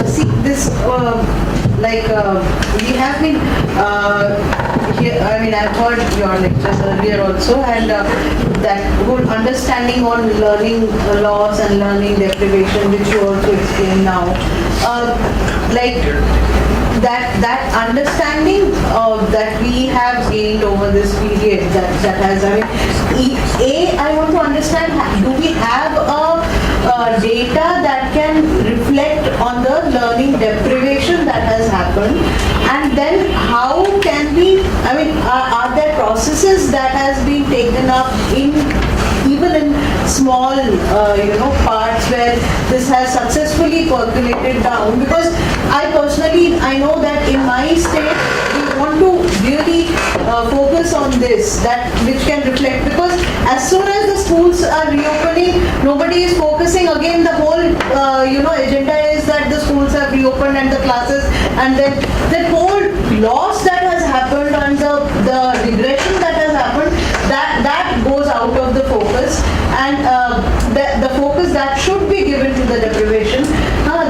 See this, we have been here. I mean, I've heard your lectures earlier also, and that whole understanding on learning loss and learning deprivation, which you also explain now, that understanding that we have gained over this period. That has, I want to understand. Do we have data that can reflect on the learning deprivation that has happened, and then how can we, are there processes that has been taken up even in small parts where this has successfully percolated down? Because I know that in my state we want to really focus on this, that which can reflect, because as soon as the schools are reopening, nobody is focusing. Again, the whole agenda is that the schools have reopened and the classes, and then that whole loss that has happened and the regression that has happened, that goes out of the focus, and the focus that should be given to the deprivation,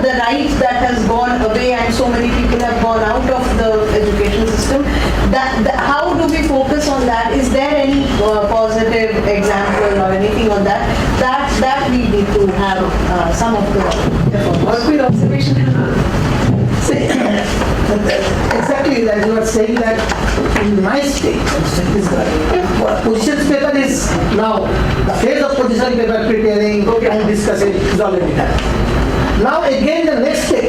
the rights that has gone away, and so many people have gone out of the education system. How do we focus on that? Is there any positive example or anything on that? That we need to have some of the Quick observation. Exactly, as you are saying that in my state, positions paper is now, the phase of position paper preparing and discussing is already done. Now again the next step,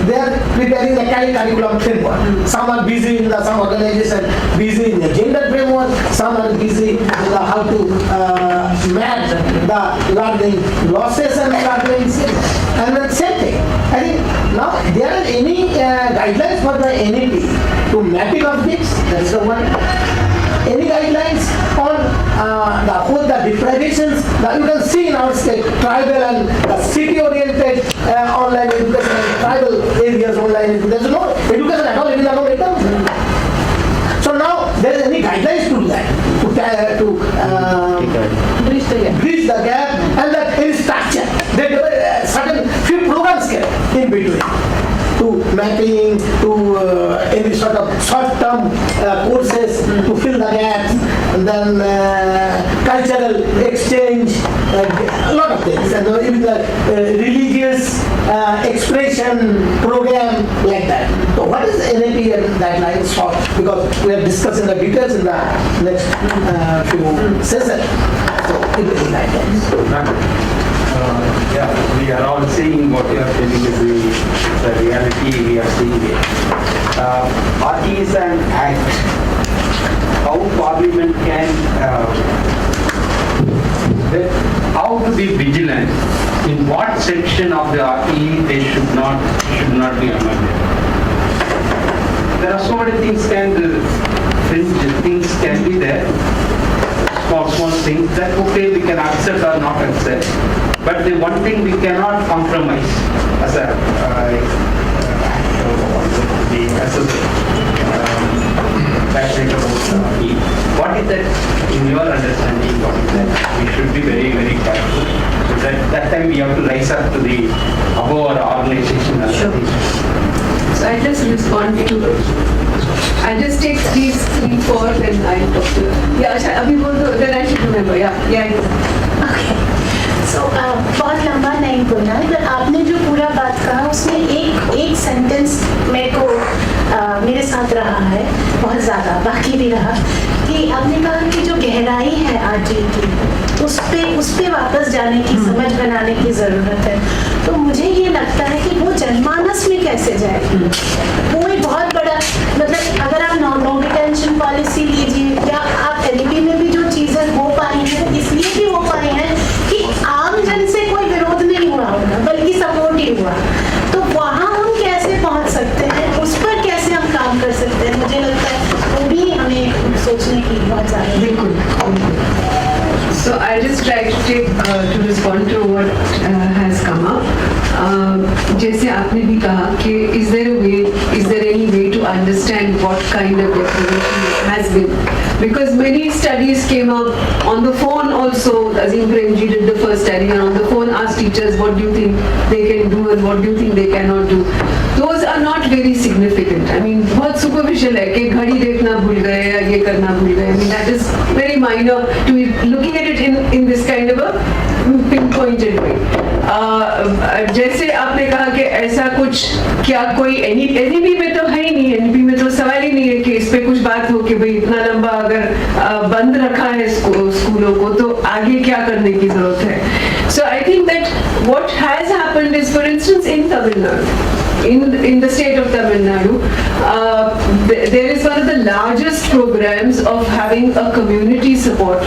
they are preparing the curriculum framework. Some are busy in some organization, busy in the gender framework, some are busy in how to map the learning losses and learning skills. And then same thing. I think now there are any guidelines for the NEP to mapping of this, that is the one. Any guidelines on the deprivations that you can see in our state, tribal and city-oriented online education and tribal areas online education. There is no education at all, it is no income. So now there is any guidelines to do that, to bridge the gap, and that in structure. There certain few programs in between. To mapping, to any sort of short-term courses to fill the gaps, and then cultural exchange, a lot of things, and even the religious expression program like that. So what is NAP and guidelines for? Because we are discussing the details in the next few sessions. So it will be guidelines. We are all seeing what you are telling is the reality we are seeing it. RT is an act. How Parliament can, how to be vigilant, in what section of the RTE they should not be amended. There are so many things fringe things can be there. Small things that we can accept or not accept, but the one thing we cannot compromise as a what is that in your understanding? What is that? We should be very, very careful. So that time we have to rise up to the above our organization. Sure. So I just respond to. I'll just take these 3, 4, then I'll talk to you. Yeah, then I should remember. Yeah. Okay. So बहुत लंबा नहीं बोलना है, पर आपने जो पूरा बात कहा उसमें एक सेंटेंस मेरे साथ रहा है बहुत ज़्यादा, बाकी भी रहा, कि आपने कहा कि जो गहराई है आरटी की उस पे वापस जाने की, समझ बनाने की ज़रूरत है. तो मुझे ये लगता है कि वो जनमानस में कैसे जाएगी. वो एक बहुत बड़ा, मतलब अगर आप नो डिटेंशन पॉलिसी लीजिए, या आप एलईपी में भी जो चीज़ें हो पाई हैं, इसलिए भी हो पाई हैं कि आम जन से कोई विरोध नहीं हुआ होगा, बल्कि सपोर्ट ही हुआ. तो वहाँ हम कैसे पहुँच सकते हैं, उस पर कैसे हम काम कर सकते हैं, मुझे लगता है वो भी हमें सोचने की बहुत ज़्यादा. बिल्कुल. So I just try to take to respond to what has come up. जैसे आपने भी कहा कि is there any way to understand what kind of deprivation has been? Because many studies came up on the phone also. Azim Premji did the first study, and on the phone asked teachers, what do you think they can do and what do you think they cannot do. Those are not very significant. I mean, बहुत superficial है कि घड़ी देखना भूल गए या ये करना भूल गए. I mean, that is very minor to be looking at it in this kind of a pinpointed way. जैसे आपने कहा कि ऐसा कुछ क्या कोई NEP में तो है ही नहीं, NEP में तो सवाल ही नहीं है कि इस पे कुछ बात हो कि भाई इतना लंबा अगर बंद रखा है स्कूलों को तो आगे क्या करने की जरूरत है. So I think that what has happened is, for instance, in Tamil Nadu, in the state of Tamil Nadu, there is one of the largest programs of having a community support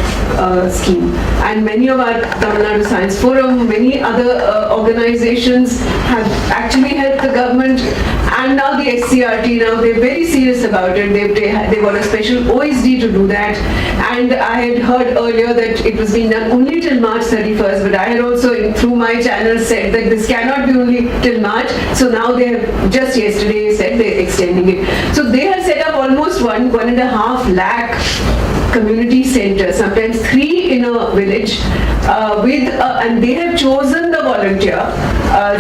scheme, and many of our Tamil Nadu Science Forum, many other organizations have actually helped the government, and now the SCRT, now they're very serious about it. They got a special OSD to do that, and I had heard earlier that it was being done only till March 31st, but I had also through my channel said that this cannot be only till March, so now they have just yesterday said they're extending it. So they have set up almost 1.5 lakh community centers, sometimes 3 in a village, and they have chosen the volunteer.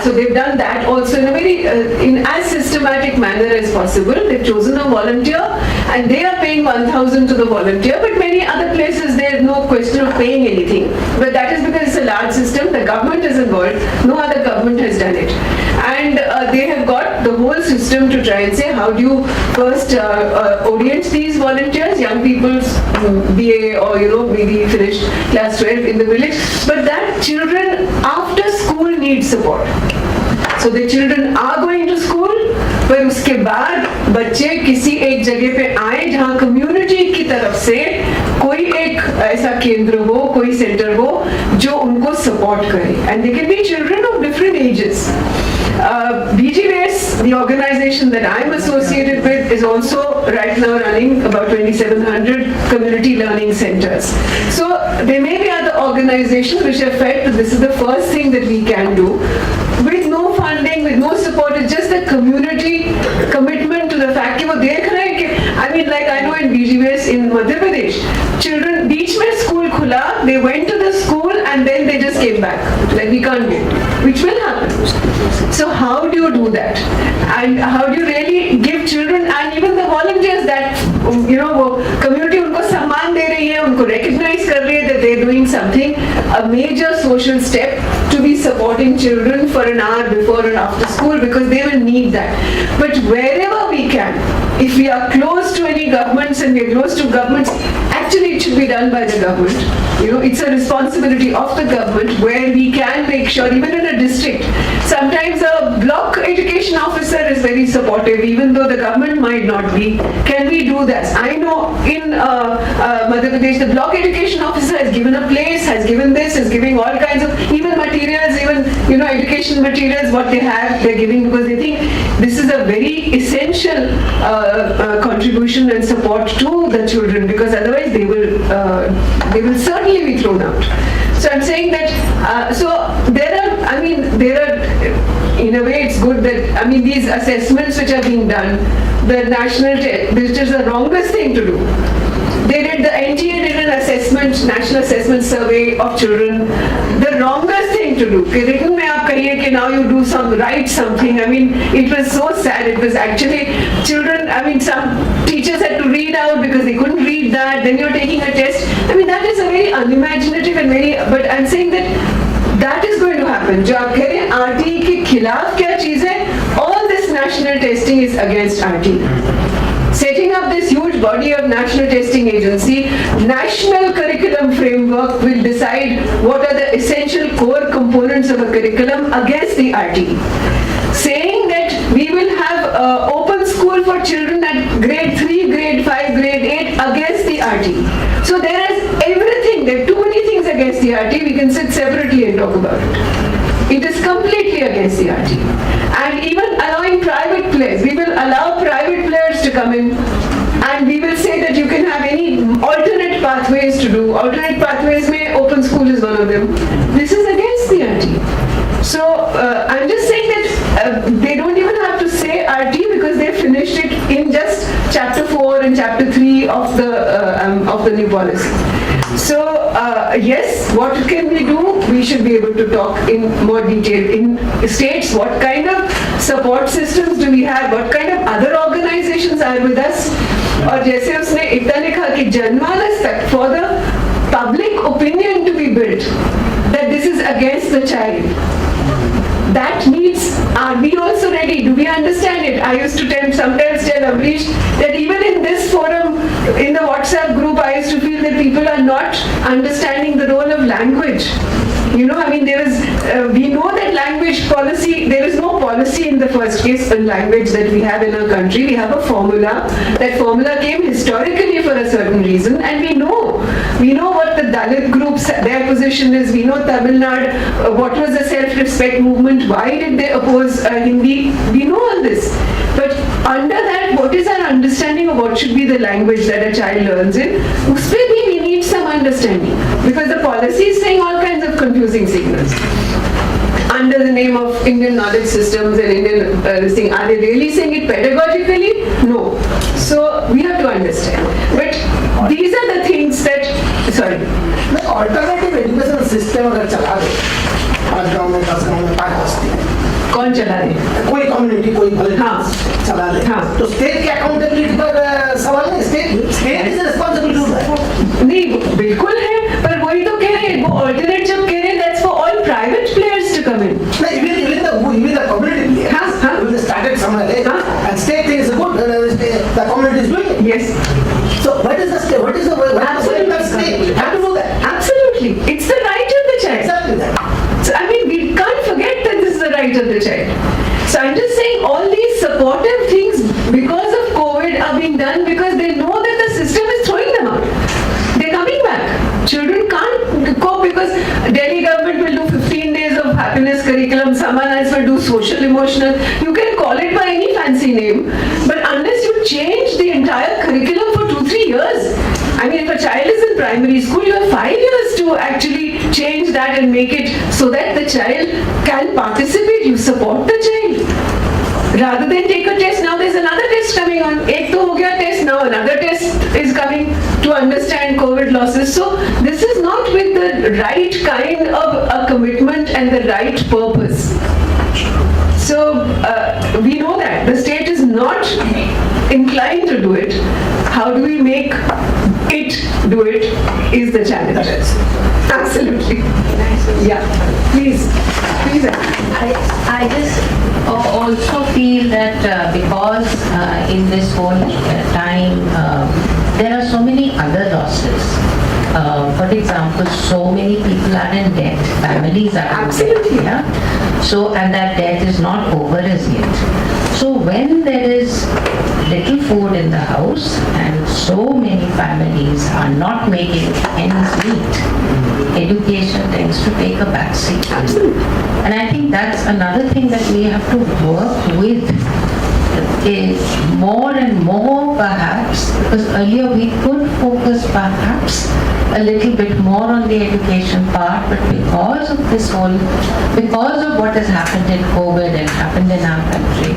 So they've done that also in a very in as systematic manner as possible. They've chosen a volunteer and they are paying 1,000 to the volunteer, but many other places there's no question of paying anything. But that is because it's a large system, the government is involved, no other government has done it. And they have got the whole system to try and say how do you first orient these volunteers, young people, BA or maybe finished class 12 in the village, but that children after school need support. So the children are going to school, पर उसके बाद बच्चे किसी एक जगह पे आए जहाँ कम्युनिटी की तरफ से कोई एक ऐसा केंद्र हो, कोई सेंटर हो जो उनको सपोर्ट करे, and they can be children of different ages. BGVS, the organization that I'm associated with, is also right now running about 2,700 community learning centers. So there may be other organizations which have felt that this is the first thing that we can do. With no funding, with no support, it's just the community commitment to the fact that they देख रहे हैं कि, I mean, like I know in BGVS in Madhya Pradesh, children बीच में school खुला, they went to the school and then they just came back. Like we can't wait, which will happen. So how do you do that? And how do you really give children and even the volunteers that, वो community उनको सम्मान दे रही है, उनको recognize कर रही है that they're doing something, a major social step to be supporting children for an hour before and after school because they will need that. But wherever we can, if we are close to any governments and we are close to governments, actually it should be done by the government. It's a responsibility of the government where we can make sure, even in a district, sometimes a block education officer is very supportive, even though the government might not be. Can we do that? I know in Madhya Pradesh, the block education officer has given a place, has given this, is giving all kinds of, even materials, even, education materials, what they have, they're giving because they think this is a very essential contribution and support to the children because otherwise they will certainly be thrown out. So I'm saying that, so there are, in a way it's good that, these assessments which are being done, the national, which is the wrongest thing to do. They did, the NTA did an assessment, national assessment survey of children. The wrongest thing to do. Written में आप कहिए कि now you do write something. It was so sad. It was actually children, some teachers had to read out because they couldn't read that. Then you're taking a test. That is a very unimaginative and very, but I'm saying that is going to happen. जो आप कह रहे हैं RT के खिलाफ क्या चीज़ है? All this national testing is against RT. Setting up this huge body of national testing agency, national curriculum framework will decide what are the essential core components of a curriculum against the RT. Saying that we will have open school for children at grade 3, grade 5, grade 8 against the RT. So there is everything, there are too many things against the RT, we can sit separately and talk about it. It is completely against the RT. And even allowing private players, we will allow private players to come in and we will say that you can have any alternate pathways to do. Alternate pathways may open school is one of them. This is against the RT. So I'm just saying that they don't even have to say RT because they finished it in just chapter 4 and chapter 3 of the new policy. So yes, what can we do? we should be able to talk in more detail. In states, what kind of support systems do we have? What kind of other organizations are with us? और जैसे उसने इतना लिखा कि जनमानस तक for the public opinion to be built that this is against the child. That means, are we also ready? Do we understand it? I used to sometimes tell Amrish that even in this forum, in the WhatsApp group, I used to feel that people are not understanding the role of language. You know, I mean, we know that language policy, there is no policy in the first case on language that we have in our country. We have a formula. That formula came historically for a certain reason, and we know what the Dalit groups, their position is. We know Tamil Nadu, what was the self-respect movement, why did they oppose Hindi? We know all this. But under that, what is our understanding of what should be the language that a child learns in? Uspe bhi we need some understanding, because the policy is saying all kinds of confusing signals. Under the name of Indian knowledge systems and Indian this thing, are they really saying it pedagogically? No. So we have to understand. But these are the things that, sorry. The alternative education system अगर चला दे, 5 गाँव में 10 गाँव में 5 बस्ती, कौन चला रहे? कोई कम्युनिटी कोई भले हाँ चला दे, हाँ तो स्टेट की अकाउंटेबिलिटी पर सवाल नहीं, state is responsible to that. नहीं बिल्कुल है, पर वही तो कह रहे हैं, वो ऑल्टरनेट जब कह रहे हैं, that's for all private players to come in. No, even the community players. हाँ हाँ. Even they started somewhere, eh? हाँ. And state thinks good, the community is doing it. Yes. So what is the state? What is the state? You have to do that. Absolutely. It's the right of the child. Exactly that. So, I mean, we can't forget that this is the right of the child. So I'm just saying all these supportive things because of COVID are being done because they know that the system is throwing them out. They're coming back. Children can't cope because Delhi government will do 15 days of happiness curriculum, someone else will do social emotional. You can call it by any fancy name, but unless you change the entire curriculum for 2-3 years, I mean, if a child is in primary school, you have 5 years to actually change that and make it so that the child can participate. You support the child. Rather than take a test, now there's another test coming on. Ek to ho gaya test, now another test is coming to understand COVID losses. So this is not with the right kind of a commitment and the right purpose. So we know that the state is not inclined to do it. How do we make it do it is the challenge. Absolutely. Yeah. Please. I just also feel that because in this whole time there are so many other losses. For example, so many people are in debt. Families are Absolutely. in debt. Yeah? So, and that debt is not over as yet. So when there is little food in the house and so many families are not making ends meet, education tends to take a back seat. Absolutely. And I think that's another thing that we have to work with more and more perhaps, because earlier we could focus perhaps a little bit more on the education part, but because of this whole, because of what has happened in COVID and happened in our country,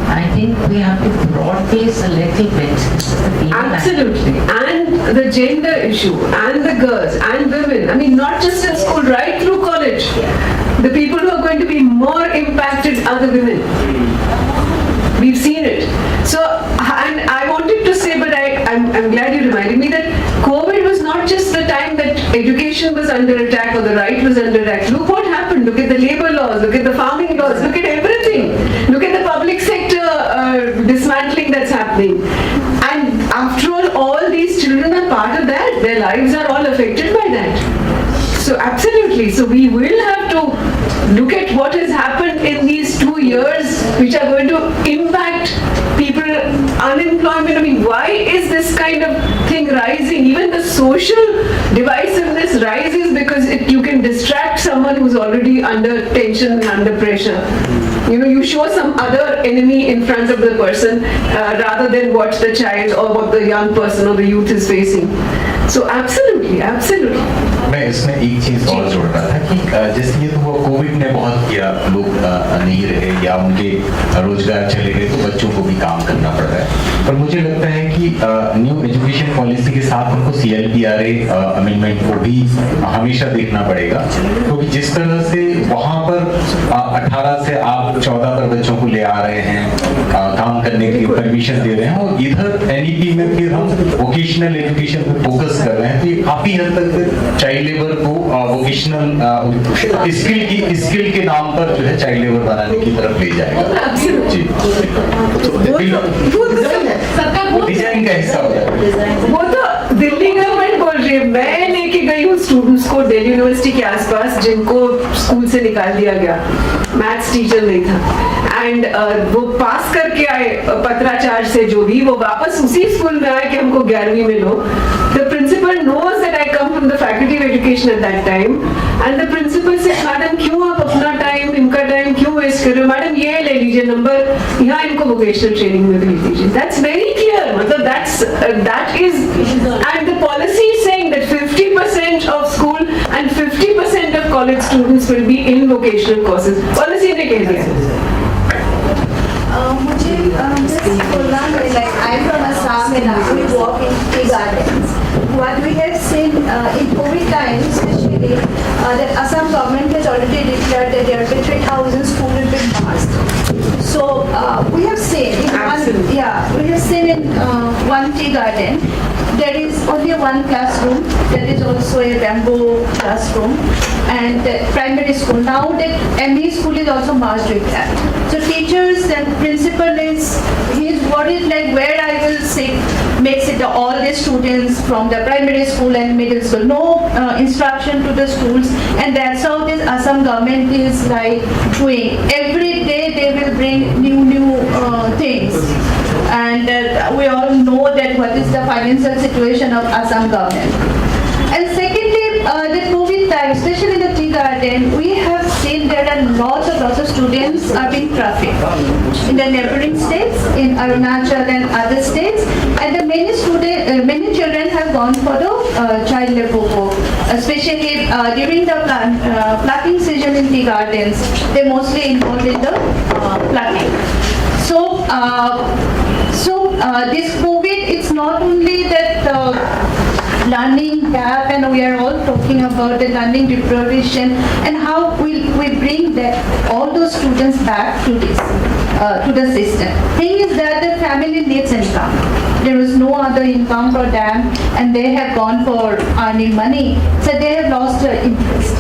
I think we have to broad base a little bit. Absolutely. And the gender issue, and the girls, and women, I mean not just in school, right through college. The people who are going to be more impacted are the women. We've seen it. So, and I wanted to say, but I'm glad you reminded me that COVID was not just the time that education was under attack or the right was under attack. Look what happened. Look at the labor laws, look at the farming laws, look at everything. Look at the public sector dismantling that's happening. And after all these children are part of that. Their lives are all affected by that. So absolutely. So we will have to look at what has happened in these 2 years, which are going to impact people, unemployment. I mean, why is this kind of thing rising? Even the social divisiveness rises because you can distract someone who's already under tension and under pressure. You know, you show some other enemy in front of the person rather than what the child or what the young person or the youth is facing. So absolutely, absolutely. मैं इसमें एक चीज और जोड़ रहा था कि जैसे ये तो हुआ, कोविड ने बहुत किया, लोग नहीं रहे या उनके रोजगार चले गए तो बच्चों को भी काम करना पड़ रहा है। पर मुझे लगता है कि न्यू एजुकेशन पॉलिसी के साथ हमको CLPRA अमेंडमेंट को भी हमेशा देखना पड़ेगा, क्योंकि जिस तरह से वहाँ पर 18 से आप 14 पर बच्चों को ले आ रहे हैं, काम करने की परमिशन दे रहे हैं, और इधर NEP में फिर हम वोकेशनल एजुकेशन पे फोकस कर रहे हैं, तो ये काफी हद तक चाइल्ड लेबर को वोकेशनल स्किल के नाम पर जो है चाइल्ड लेबर बनाने की तरफ ले जाएगा। जी, डिजाइन का हिस्सा हो जाएगा। वो तो दिल्ली गवर्नमेंट बोल रही है। मैं लेके गई हूँ स्टूडेंट्स को दिल्ली यूनिवर्सिटी के आसपास जिनको स्कूल से निकाल दिया गया, मैथ्स टीचर नहीं था, एंड वो पास करके आए पत्राचार से, जो भी वो वापस उसी स्कूल में आए कि हमको 11वीं में लो। The principal knows that I come from the faculty of education at that time, and the principal said, madam क्यों आप अपना टाइम, इनका टाइम क्यों वेस्ट कर रहे हो, मैडम ये ले लीजिए नंबर, यहाँ इनको वोकेशनल ट्रेनिंग में भेज दीजिए। That's very clear, मतलब that is, and the policy is saying that 50% of school and 50% of college students will be in vocational courses. Policy ने कह दिया। मुझे just बोलना है, like I'm from Assam and we walk in tea gardens. What we have seen in COVID times, especially that Assam government has already declared that there are 3,000 schools will be masked. So we have seen in one tea garden there is only one classroom. There is also a bamboo classroom and primary school. Now that ME school is also merged with that. So teachers and principal he is worried like where I will makes it all the students from the primary school and middle school. No instruction to the schools, and that's how this Assam government is like doing. Every day they will bring new things. And we all know that what is the financial situation of Assam government. And secondly, the COVID time, especially in the tea garden, we have seen there are lots of students are being trafficked in the neighboring states, in Arunachal and other states, and the many children have gone for the child labor work, especially during the plucking season in tea gardens. They mostly involved in the plucking. So this COVID, it's not only that learning gap, and we are all talking about the learning deprivation and how we bring all those students back to this to the system. Thing is that the family needs income. There is no other income for them, and they have gone for earning money, so they have lost their interest.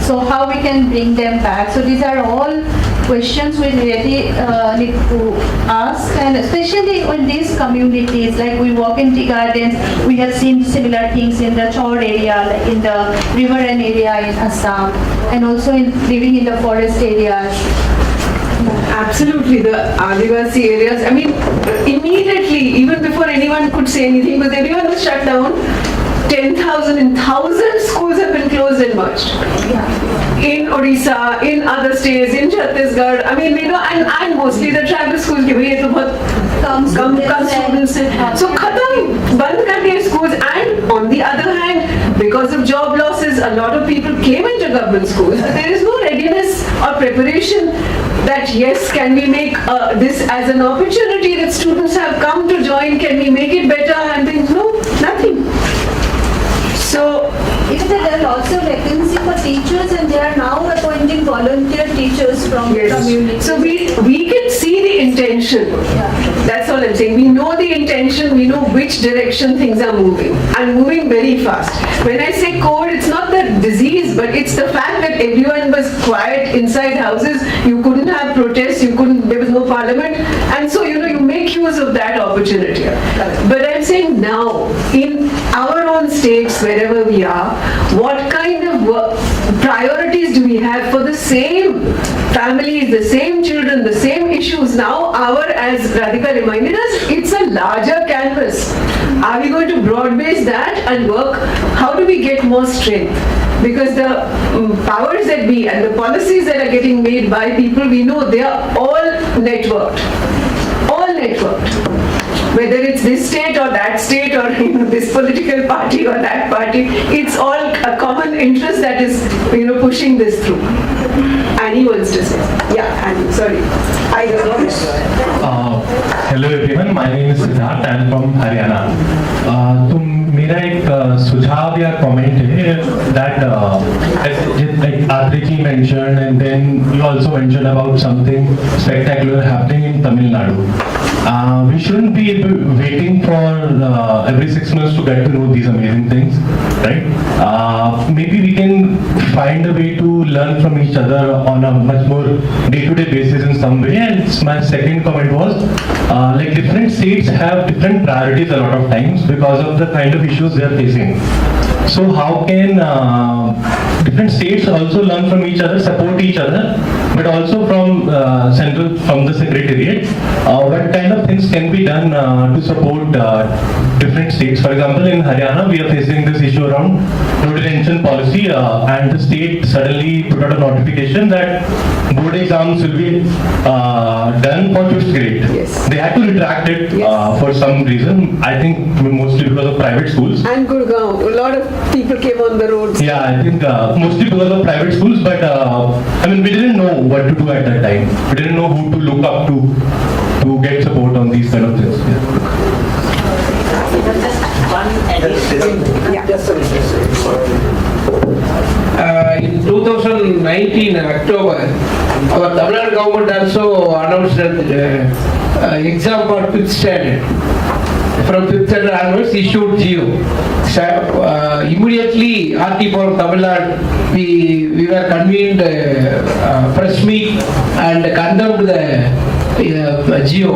So how we can bring them back? So these are all questions we really need to ask, and especially in these communities, like we walk in tea gardens, we have seen similar things in the Chor area, like in the riverine area in Assam, and also in living in the forest areas. Absolutely, the Adivasi areas, I mean, immediately, even before anyone could say anything, because everyone was shut down, 10,000 and 1,000 schools have been closed and merged. In Odisha, in other states, in Chhattisgarh, I mean, and mostly the tribal schools, कि भाई ये तो बहुत कम students हैं. So खत्म, बंद कर दिए schools, and on the other hand, because of job losses, a lot of people came into government schools. There is no readiness or preparation that yes, can we make this as an opportunity that students have come to join, can we make it better, and things, no, nothing. So, is that there are also vacancy for teachers, and they are now appointing volunteer teachers from the community. So we can see the intention. Yeah. That's all I'm saying. We know the intention, we know which direction things are moving, and moving very fast. When I say COVID, it's not the disease, but it's the fact that everyone was quiet inside houses. You couldn't have protests, there was no parliament, and so you make use of that opportunity. But I'm saying now, in our own states, wherever we are, what kind of priorities do we have for the same families, the same children, the same issues? Now, as Radhika reminded us, it's a larger canvas. Are we going to broad base that and work? How do we get more strength? Because the powers that be and the policies that are getting made by people, we know they are all networked. All networked. whether it's this state or that state or this political party or that party, it's all a common interest that is pushing this through. Annie wants to say. Yeah, Annie, sorry. I don't know. Hello everyone, my name is Siddharth, I am from Haryana. तो मेरा एक सुझाव या comment है that like Adriji mentioned and then you also mentioned about something spectacular happening in Tamil Nadu. We shouldn't be waiting for every 6 months to get to know these amazing things, right? Maybe we can find a way to learn from each other on a much more day-to-day basis in some way. And my second comment was, like different states have different priorities a lot of times because of the kind of issues they are facing. So how can different states also learn from each other, support each other, but also from the secretariat, what kind of things can be done to support different states? For example, in Haryana, we are facing this issue around no detention policy, and the state suddenly put out a notification that board exams will be done for 5th grade. Yes. They had to retract it for some reason. I think mostly because of private schools. And Gurgaon, a lot of people came on the roads. Yeah, I think mostly because of private schools, but I mean, we didn't know what to do at that time. We didn't know who to look up to get support on these kind of things. Yeah. In 2019 October, our Tamil Nadu government also announced that exam for 5th standard. From 5th standard onwards, issued GO. Immediately, RT for Tamil Nadu, we were convened press meet and condemned the GO.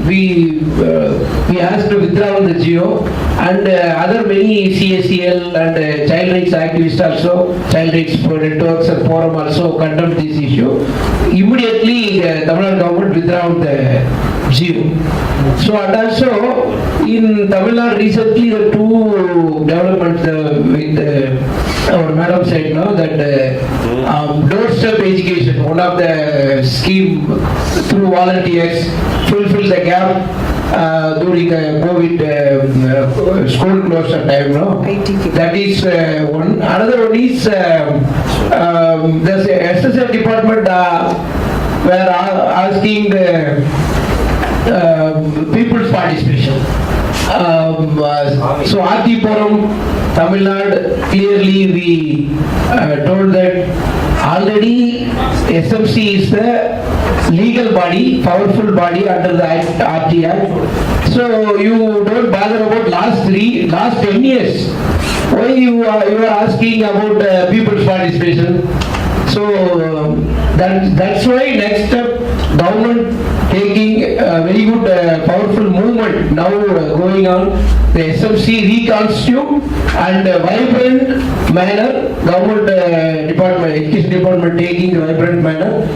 We asked to withdraw the GO, and other many CACL and child rights activists also, child rights networks and forum also condemned this issue. Immediately, the Tamil Nadu government withdrew the GO. So, and also in Tamil Nadu recently, the two developments with our madam said now that doorstep education, one of the scheme through volunteers, fulfill the gap during the COVID school closure time. No? That is one. Another one is the SSL department were asking the people's participation. So RT Forum, Tamil Nadu, clearly we told that already SMC is the legal body, powerful body under the RT Act. So you don't bother about last 10 years. Why you are asking about people's participation? So that's why next step, government taking a very good powerful movement now going on, the SMC reconstitute and vibrant manner, government department, education department taking the vibrant manner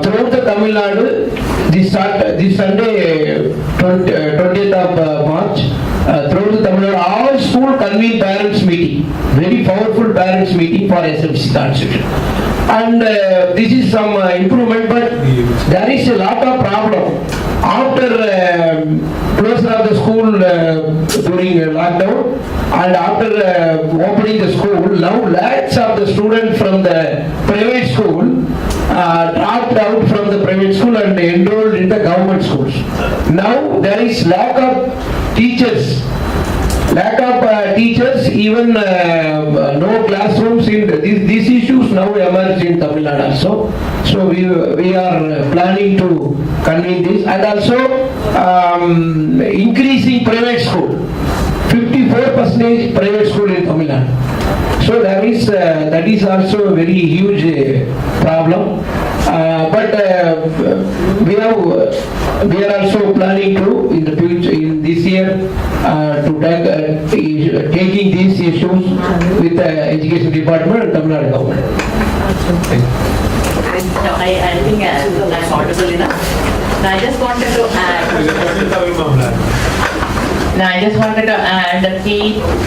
throughout the Tamil Nadu. This Sunday, 20th of March, throughout the Tamil Nadu, all school convene parents meeting, very powerful parents meeting for SMC constitution. And this is some improvement, but there is a lot of problem. After closure of the school during lockdown and after opening the school, now lots of the students from the private school dropped out from the private school and enrolled in the government schools. Now there is lack of teachers. Even no classrooms in these issues now emerge in Tamil Nadu also. So we are planning to convene this and also increasing private school. 54% private school in Tamil Nadu. So that is also a very huge problem. But we are also planning to in the future in this year to taking these issues with the education department and Tamil Nadu government. No, I think I'm audible enough. Now I just wanted to add that the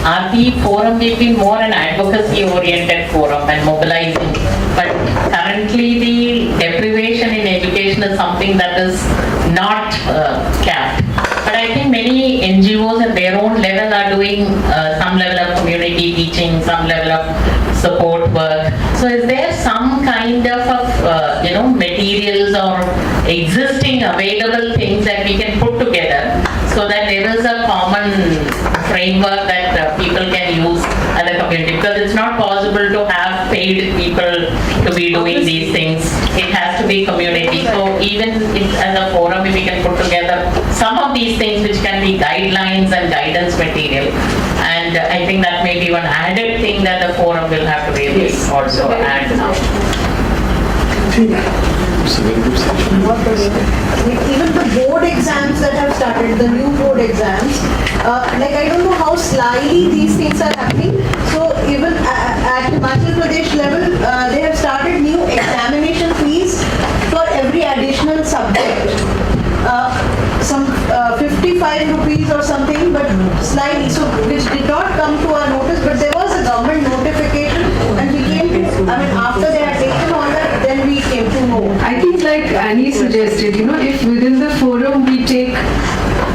RT forum may be more an advocacy oriented forum and mobilizing, but currently the deprivation in education is something that is not capped. But I think many NGOs at their own level are doing some level of community teaching, some level of support work. So is there some kind of materials or existing available things that we can put together so that there is a common framework that people can use as a community? Because it's not possible to have paid people to be doing these things. It has to be community. So even if as a forum, if we can put together some of these things which can be guidelines and guidance material, and I think that may be one added thing that the forum will have to really also add now. Even the board exams that have started, the new board exams, I don't know how slyly these things are happening. So even at Himachal Pradesh level, they have started new examination fees for every additional subject. Some 55 rupees or something, but slightly, so which did not come to our notice, but there was a government notification and we came to, after they had taken all that, then we came to know. I think like Annie suggested, if within the forum we take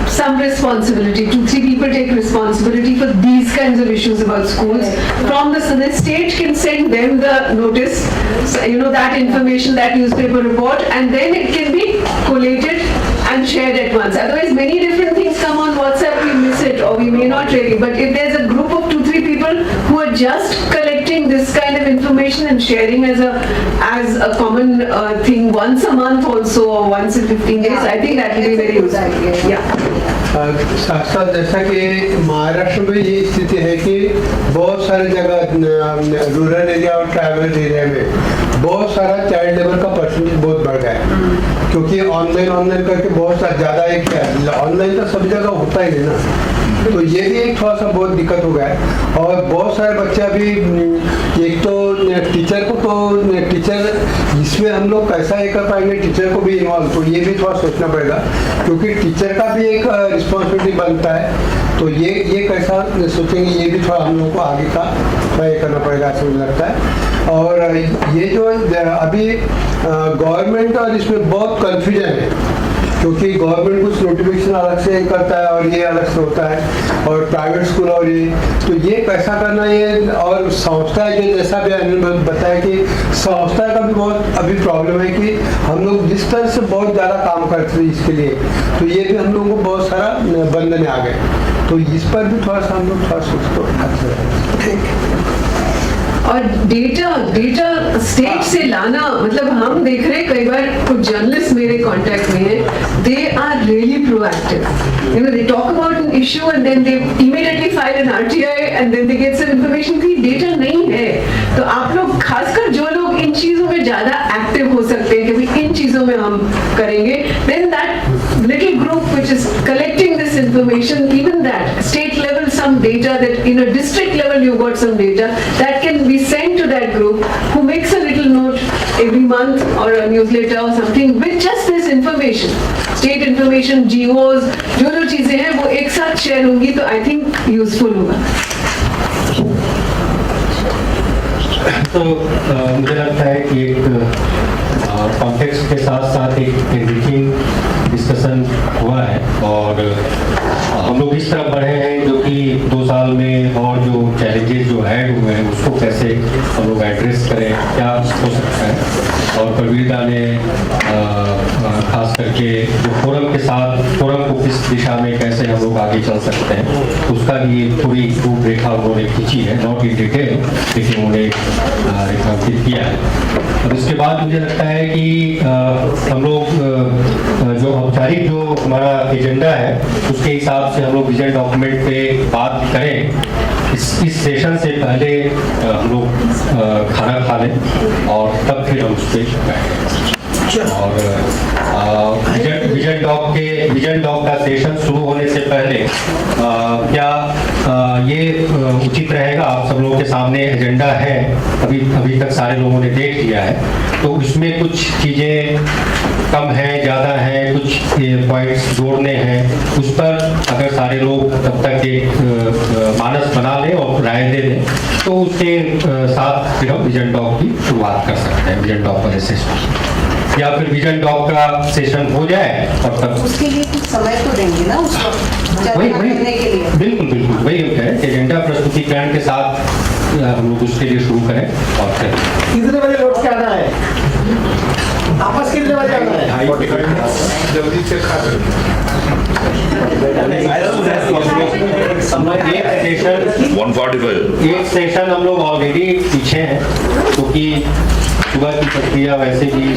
some responsibility, 2-3 people take responsibility for these kinds of issues about schools, from the state can send them the notice, that information, that newspaper report, and then it can be collated and shared at once. Otherwise, many different things come on WhatsApp, we miss it, or we may not really. But if there's a group of 2-3 people who are just collecting this kind of information and sharing as a common thing once a month also, or once in 15 days, I think that will be very useful. Yeah. साथ साथ जैसा कि महाराष्ट्र में ये स्थिति है कि बहुत सारी जगह रूरल एरिया और ट्राइबल एरिया में बहुत सारा चाइल्ड लेबर का परसेंटेज बहुत बढ़ गया है, क्योंकि ऑनलाइन करके बहुत सारा ज़्यादा एक ऑनलाइन तो सब जगह होता ही नहीं ना, तो ये भी एक थोड़ा सा बहुत दिक्कत हो गया है। और बहुत सारे बच्चे अभी एक तो टीचर इसमें हम लोग कैसा ये कर पाएंगे, टीचर को भी इन्वॉल्व, तो ये भी थोड़ा सोचना पड़ेगा, क्योंकि टीचर का भी एक रिस्पॉन्सिबिलिटी बनता है, तो ये कैसा सोचेंगे, ये भी थोड़ा हम लोग को आगे का ये करना पड़ेगा ऐसा मुझे लगता है। और ये जो अभी गवर्नमेंट और इसमें बहुत कन्फ्यूजन है, क्योंकि गवर्नमेंट कुछ नोटिफिकेशन अलग से करता है और ये अलग से होता है, और प्राइवेट स्कूल और ये, तो ये कैसा करना, ये और संस्था है जो जैसा भी अनिल बताया कि संस्था का भी बहुत अभी प्रॉब्लम है कि हम लोग जिस तरह से बहुत ज़्यादा काम करते हैं इसके लिए, तो ये भी हम लोगों को बहुत सारा बंधन आ गए, तो इस पर भी थोड़ा सा हम लोग थोड़ा सोच तो अच्छा है। और डेटा स्टेट से लाना, मतलब हम देख रहे हैं कई बार कुछ जर्नलिस्ट मेरे कांटेक्ट में हैं, they are really proactive, they talk about an issue and then they immediately file an RTI and then they get some information कि डेटा नहीं है। तो आप लोग, खासकर जो लोग इन चीजों में ज्यादा एक्टिव हो सकते हैं कि भाई इन चीजों में हम करेंगे, then that little group which is collecting this information, even that state level some data, that in a district level you got some data that can be sent to that group who makes a little note every month or a newsletter or something with just this information, state information, GOs, जो चीजें हैं वो एक साथ share होंगी, तो I think useful होगा। तो मुझे लगता है कि एक कॉन्टेक्स्ट के साथ साथ एक एनरिचिंग डिस्कशन हुआ है, और हम लोग इस तरफ बढ़े हैं जो कि 2 साल में, और जो चैलेंजेस जो ऐड हुए हैं उसको कैसे हम लोग एड्रेस करें, क्या हो सकता है, और परवीन ने खास करके जो फोरम के साथ फोरम को किस दिशा में कैसे हम लोग आगे चल सकते हैं उसका भी पूरी रूपरेखा उन्होंने खींची है, नॉट इन डिटेल लेकिन उन्होंने रेखांकित किया है। अब इसके बाद मुझे लगता है कि हम लोग जो औपचारिक जो हमारा एजेंडा है उसके हिसाब से हम लोग विजन डॉक्यूमेंट पे बात करें। इस सेशन से पहले हम लोग खाना खा लें और तब फिर हम उस पर बैठें। और विजन डॉक का सेशन शुरू होने से पहले क्या ये उचित रहेगा, आप सब लोगों के सामने एजेंडा है, अभी तक सारे लोगों ने देख लिया है, तो उसमें कुछ चीज़ें कम है, ज़्यादा है, कुछ पॉइंट्स जोड़ने हैं, उस पर अगर सारे लोग तब तक एक मानस बना लें और राय दे दें, तो उसके साथ फिर हम विजन डॉक की शुरुआत कर सकते हैं, विजन डॉक पर सेशन, या फिर विजन डॉक का सेशन हो जाए और तब उसके लिए कुछ समय तो देंगे ना उसको वही चर्चा करने के लिए। बिल्कुल बिल्कुल वही हम कह रहे हैं कि एजेंडा प्रस्तुतिकरण के साथ हम लोग उसके लिए शुरू करें और फिर कितने बजे लौट के आना है? आपस कितने बजे आना है? जल्दी से खा एक सेशन हम लोग ऑलरेडी पीछे हैं क्योंकि सुबह की प्रक्रिया वैसे भी